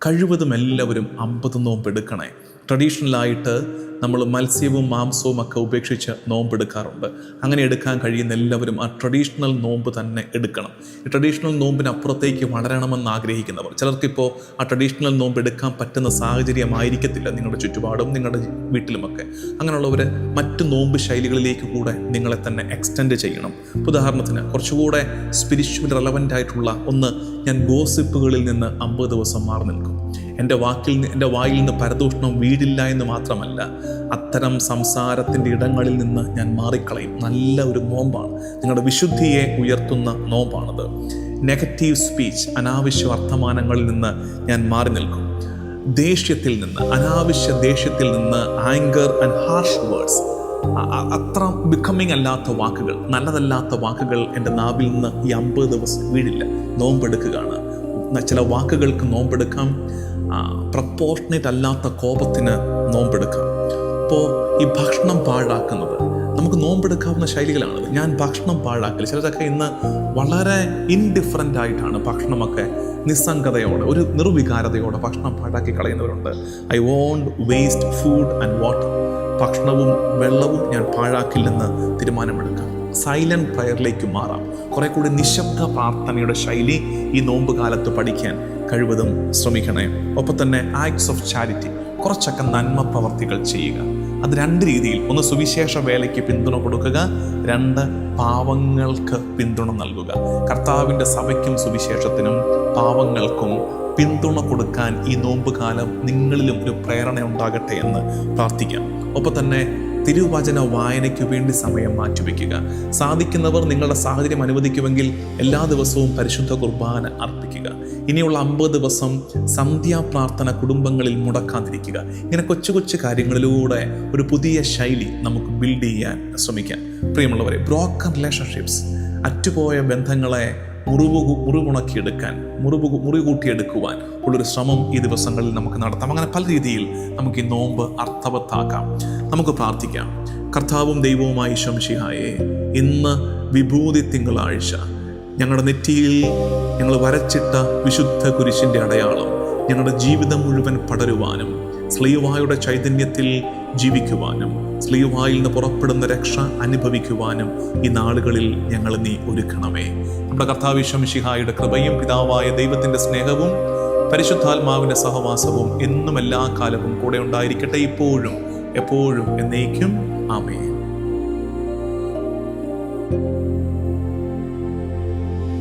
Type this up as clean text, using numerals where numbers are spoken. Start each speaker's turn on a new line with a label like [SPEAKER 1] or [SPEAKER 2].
[SPEAKER 1] കഴിവതും എല്ലാവരും 50 നോമ്പ് എടുക്കണേ. ട്രഡീഷണലായിട്ട് നമ്മൾ മത്സ്യവും മാംസവും ഒക്കെ ഉപേക്ഷിച്ച് നോമ്പെടുക്കാറുണ്ട്. അങ്ങനെ എടുക്കാൻ കഴിയുന്ന എല്ലാവരും ആ ട്രഡീഷണൽ നോമ്പ് തന്നെ എടുക്കണം. ഈ ട്രഡീഷണൽ നോമ്പിനപ്പുറത്തേക്ക് വളരണമെന്ന് ആഗ്രഹിക്കുന്നവർ, ചിലർക്കിപ്പോൾ ആ ട്രഡീഷണൽ നോമ്പ് എടുക്കാൻ പറ്റുന്ന സാഹചര്യമായിരിക്കത്തില്ല നിങ്ങളുടെ ചുറ്റുപാടും നിങ്ങളുടെ വീട്ടിലുമൊക്കെ. അങ്ങനെയുള്ളവർ മറ്റ് നോമ്പ് ശൈലികളിലേക്ക് കൂടെ നിങ്ങളെ തന്നെ എക്സ്റ്റെൻഡ് ചെയ്യണം. ഉദാഹരണത്തിന് കുറച്ചുകൂടെ സ്പിരിച്വൽ റെലവൻ്റ് ആയിട്ടുള്ള ഒന്ന്, ഞാൻ ഗോസിപ്പുകളിൽ നിന്ന് 50 ദിവസം മാറി നിൽക്കും. എൻ്റെ വായിൽ നിന്ന് പരദൂഷണം വീടില്ല എന്ന് മാത്രമല്ല, അത്തരം സംസാരത്തിൻ്റെ ഇടങ്ങളിൽ നിന്ന് ഞാൻ മാറിക്കളയും. നല്ല ഒരു നോമ്പാണ്, നിങ്ങളുടെ വിശുദ്ധിയെ ഉയർത്തുന്ന നോമ്പാണത്. നെഗറ്റീവ് സ്പീച്ച്, അനാവശ്യ വർത്തമാനങ്ങളിൽ നിന്ന് ഞാൻ മാറി നിൽക്കും. ദേഷ്യത്തിൽ നിന്ന്, അനാവശ്യ ദേഷ്യത്തിൽ നിന്ന്, ആങ്കർ ആൻഡ് ഹാർഷ് വേർഡ്സ്, അത്ര ബിക്കമിങ് അല്ലാത്ത വാക്കുകൾ, നല്ലതല്ലാത്ത വാക്കുകൾ എൻ്റെ നാവിൽ നിന്ന് ഈ 50 ദിവസം വീഴില്ല. നോമ്പെടുക്കുകയാണ്. ചില വാക്കുകൾക്ക് നോമ്പെടുക്കാം, പ്രപ്പോർഷനേറ്റ് അല്ലാത്ത കോപത്തിന് നോമ്പെടുക്കാം. അപ്പോൾ ഈ ഭക്ഷണം പാഴാക്കുന്നത് നമുക്ക് നോമ്പെടുക്കാവുന്ന ശൈലികളാണത്. ഞാൻ ഭക്ഷണം പാഴാക്കൽ, ചിലരൊക്കെ ഇന്ന് വളരെ ഇൻഡിഫറൻ്റ് ആയിട്ടാണ് ഭക്ഷണമൊക്കെ നിസ്സംഗതയോടെ, ഒരു നിർവികാരതയോടെ ഭക്ഷണം പാഴാക്കി കളയുന്നവരുണ്ട്. I won't waste food and water. ഭക്ഷണവും വെള്ളവും ഞാൻ പാഴാക്കില്ലെന്ന് തീരുമാനമെടുക്കാം. സൈലൻറ്റ് പ്രയറിലേക്ക് മാറാം. കുറെ കൂടി നിശബ്ദ പ്രാർത്ഥനയുടെ ശൈലി ഈ നോമ്പ് കാലത്ത് പഠിക്കാൻ കഴിവതും ശ്രമിക്കണേ. ഒപ്പം തന്നെ ആക്ട്സ് ഓഫ് ചാരിറ്റി, കുറച്ചൊക്കെ നന്മ പ്രവർത്തികൾ ചെയ്യുക. അത് 2 രീതിയിൽ, ഒന്ന് സുവിശേഷ വേലയ്ക്ക് പിന്തുണ കൊടുക്കുക, 2 പാവങ്ങൾക്ക് പിന്തുണ നൽകുക. കർത്താവിൻ്റെ സഭയ്ക്കും സുവിശേഷത്തിനും പാവങ്ങൾക്കും പിന്തുണ കൊടുക്കാൻ ഈ നോമ്പ് കാലം നിങ്ങളിലും ഒരു പ്രേരണ ഉണ്ടാകട്ടെ എന്ന് പ്രാർത്ഥിക്കാം. ഒപ്പം തന്നെ തിരുവചന വായനയ്ക്ക് വേണ്ടി സമയം മാറ്റിവെക്കുക. സാധിക്കുന്നവർ നിങ്ങളുടെ സാഹചര്യം അനുവദിക്കുമെങ്കിൽ എല്ലാ ദിവസവും പരിശുദ്ധ കുർബാന അർപ്പിക്കുക. ഇനിയുള്ള 50 ദിവസം സന്ധ്യാപ്രാർത്ഥന കുടുംബങ്ങളിൽ മുടക്കാതിരിക്കുക. ഇങ്ങനെ കൊച്ചു കൊച്ചു കാര്യങ്ങളിലൂടെ ഒരു പുതിയ ശൈലി നമുക്ക് ബിൽഡ് ചെയ്യാൻ ശ്രമിക്കാം. പ്രിയമുള്ളവരെ, ബ്രോക്കൺ റിലേഷൻഷിപ്സ്, അറ്റുപോയ ബന്ധങ്ങളെ മുറിവുണക്കിയെടുക്കാൻ, മുറികൂട്ടിയെടുക്കുവാൻ ഉള്ളൊരു ശ്രമം ഈ ദിവസങ്ങളിൽ നമുക്ക് നടത്താം. അങ്ങനെ പല രീതിയിൽ നമുക്ക് ഈ നോമ്പ് അർത്ഥവത്താക്കാം. നമുക്ക് പ്രാർത്ഥിക്കാം. കർത്താവും ദൈവവുമായ ഈശോ മിശിഹായേ, ഇന്ന് വിഭൂതി തിങ്കളാഴ്ച ഞങ്ങളുടെ നെറ്റിയിൽ ഞങ്ങൾ വരച്ചിട്ട വിശുദ്ധ കുരിശിൻ്റെ അടയാളം ഞങ്ങളുടെ ജീവിതം മുഴുവൻ പടരുവാനും സ്ലീവായുടെ ചൈതന്യത്തിൽ ജീവിക്കുവാനും സ്ലീവായിൽ നിന്ന് പുറപ്പെടുന്ന രക്ഷ അനുഭവിക്കുവാനും ഈ നാളുകളിൽ ഞങ്ങൾ നീ ഒരുക്കണമേ. നമ്മുടെ കർത്താവ് ഈശോ മിശിഹായുടെ കൃപയും പിതാവായ ദൈവത്തിൻ്റെ സ്നേഹവും പരിശുദ്ധാത്മാവിൻ്റെ സഹവാസവും എന്നും എല്ലാ കാലവും കൂടെ ഉണ്ടായിരിക്കട്ടെ, ഇപ്പോഴും എപ്പോഴും എന്നേക്കും. ആമേൻ.